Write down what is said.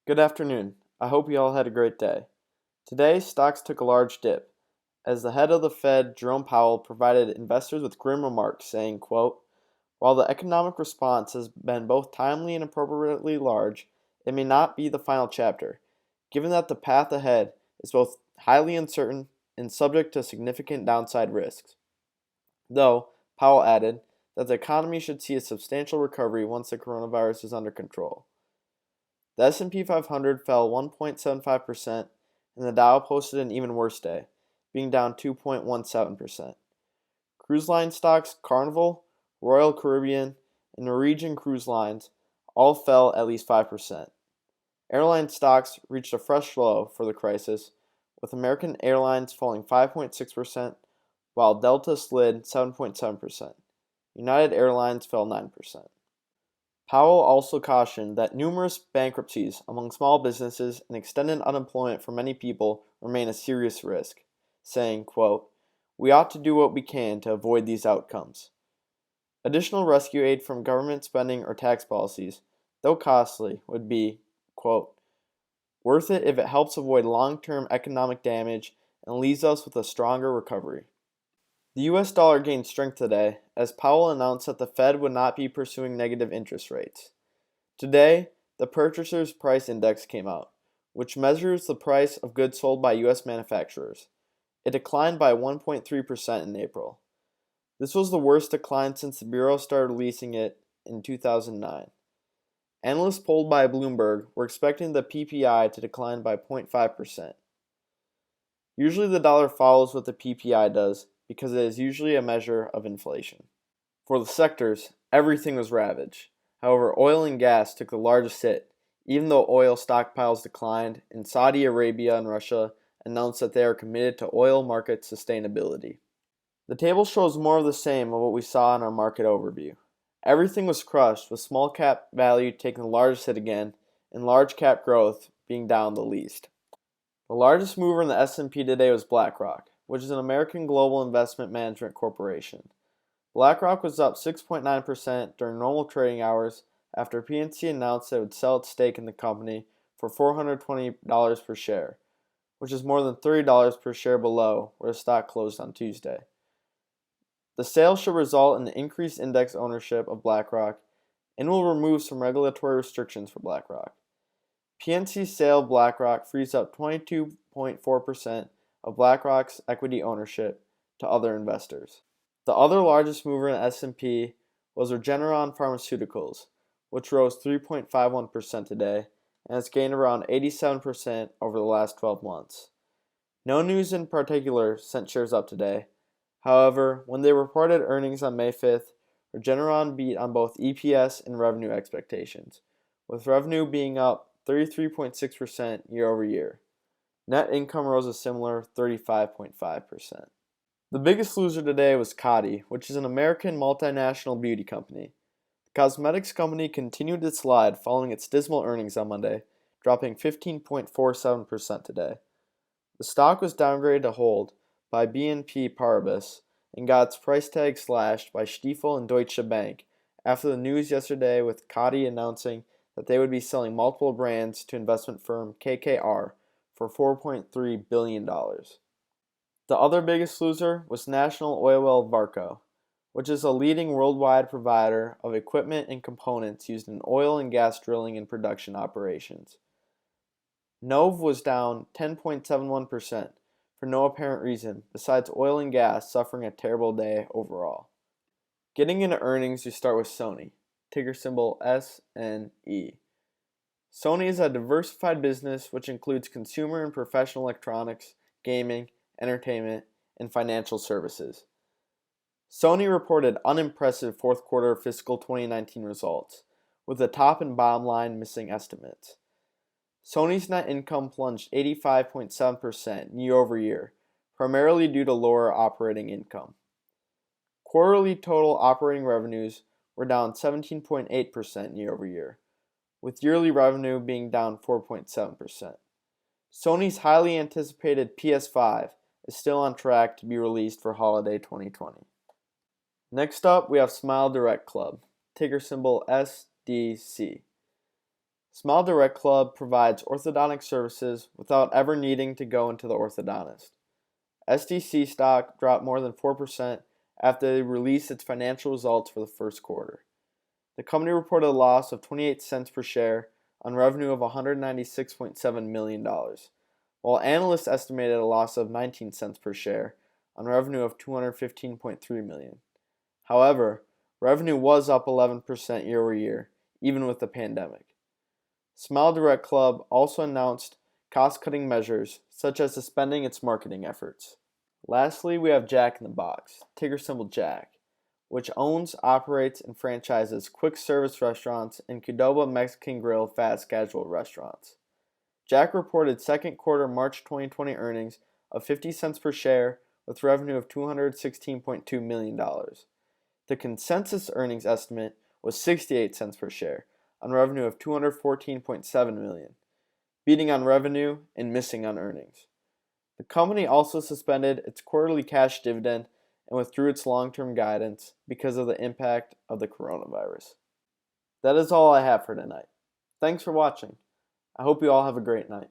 Good afternoon. I hope you all had a great day. Today, stocks took a large dip as the head of the Fed, Jerome Powell, provided investors with grim remarks saying, quote, "While the economic response has been both timely and appropriately large, it may not be the final chapter, given that the path ahead is both highly uncertain and subject to significant downside risks." Though, Powell added that the economy should see a substantial recovery once the coronavirus is under control. The S&P 500 fell 1.75%, and the Dow posted an even worse day, being down 2.17%. Cruise line stocks Carnival, Royal Caribbean, and Norwegian Cruise Lines all fell at least 5%. Airline stocks reached a fresh low for the crisis, with American Airlines falling 5.6%, while Delta slid 7.7%. United Airlines fell 9%. Powell also cautioned that numerous bankruptcies among small businesses and extended unemployment for many people remain a serious risk, saying, quote, "We ought to do what we can to avoid these outcomes." Additional rescue aid from government spending or tax policies, though costly, would be, quote, "worth it if it helps avoid long-term economic damage and leaves us with a stronger recovery." The US dollar gained strength today as Powell announced that the Fed would not be pursuing negative interest rates. Today, the Purchasers Price Index came out, which measures the price of goods sold by US manufacturers. It declined by 1.3% in April. This was the worst decline since the Bureau started releasing it in 2009. Analysts polled by Bloomberg were expecting the PPI to decline by 0.5%. Usually the dollar follows what the PPI does, because it is usually a measure of inflation. For the sectors, everything was ravaged. However, oil and gas took the largest hit, even though oil stockpiles declined, and Saudi Arabia and Russia announced that they are committed to oil market sustainability. The table shows more of the same of what we saw in our market overview. Everything was crushed, with small cap value taking the largest hit again, and large cap growth being down the least. The largest mover in the S&P today was BlackRock, which is an American global investment management corporation. BlackRock was up 6.9% during normal trading hours after PNC announced that it would sell its stake in the company for $420 per share, which is more than $30 per share below where the stock closed on Tuesday. The sale should result in increased index ownership of BlackRock and will remove some regulatory restrictions for BlackRock. PNC's sale of BlackRock frees up 22.4% of BlackRock's equity ownership to other investors. The other largest mover in the S&P was Regeneron Pharmaceuticals, which rose 3.51% today and has gained around 87% over the last 12 months. No news in particular sent shares up today. However, when they reported earnings on May 5th, Regeneron beat on both EPS and revenue expectations, with revenue being up 33.6% year over year. Net income rose a similar 35.5%. The biggest loser today was Coty, which is an American multinational beauty company. The cosmetics company continued its slide following its dismal earnings on Monday, dropping 15.47% today. The stock was downgraded to hold by BNP Paribas and got its price tag slashed by Stifel and Deutsche Bank after the news yesterday with Coty announcing that they would be selling multiple brands to investment firm KKR for $4.3 billion. The other biggest loser was National Oilwell Varco, which is a leading worldwide provider of equipment and components used in oil and gas drilling and production operations. NOV was down 10.71% for no apparent reason besides oil and gas suffering a terrible day overall. Getting into earnings, we start with Sony, ticker symbol SNE. Sony is a diversified business which includes consumer and professional electronics, gaming, entertainment, and financial services. Sony reported unimpressive fourth quarter fiscal 2019 results, with the top and bottom line missing estimates. Sony's net income plunged 85.7% year over year, primarily due to lower operating income. Quarterly total operating revenues were down 17.8% year over year, with yearly revenue being down 4.7%. Sony's highly anticipated PS5 is still on track to be released for holiday 2020. Next up, we have SmileDirectClub, ticker symbol SDC. SmileDirectClub provides orthodontic services without ever needing to go into the orthodontist. SDC stock dropped more than 4% after they released its financial results for the first quarter. The company reported a loss of 28 cents per share on revenue of $196.7 million, while analysts estimated a loss of 19 cents per share on revenue of $215.3 million. However, revenue was up 11% year over year, even with the pandemic. SmileDirectClub also announced cost-cutting measures, such as suspending its marketing efforts. Lastly, we have Jack in the Box, ticker symbol Jack, which owns, operates, and franchises quick service restaurants and Qdoba Mexican Grill fast casual restaurants. Jack reported second quarter March 2020 earnings of 50 cents per share with revenue of $216.2 million. The consensus earnings estimate was 68 cents per share on revenue of $214.7 million, beating on revenue and missing on earnings. The company also suspended its quarterly cash dividend and withdrew its long-term guidance because of the impact of the coronavirus. That is all I have for tonight. Thanks for watching. I hope you all have a great night.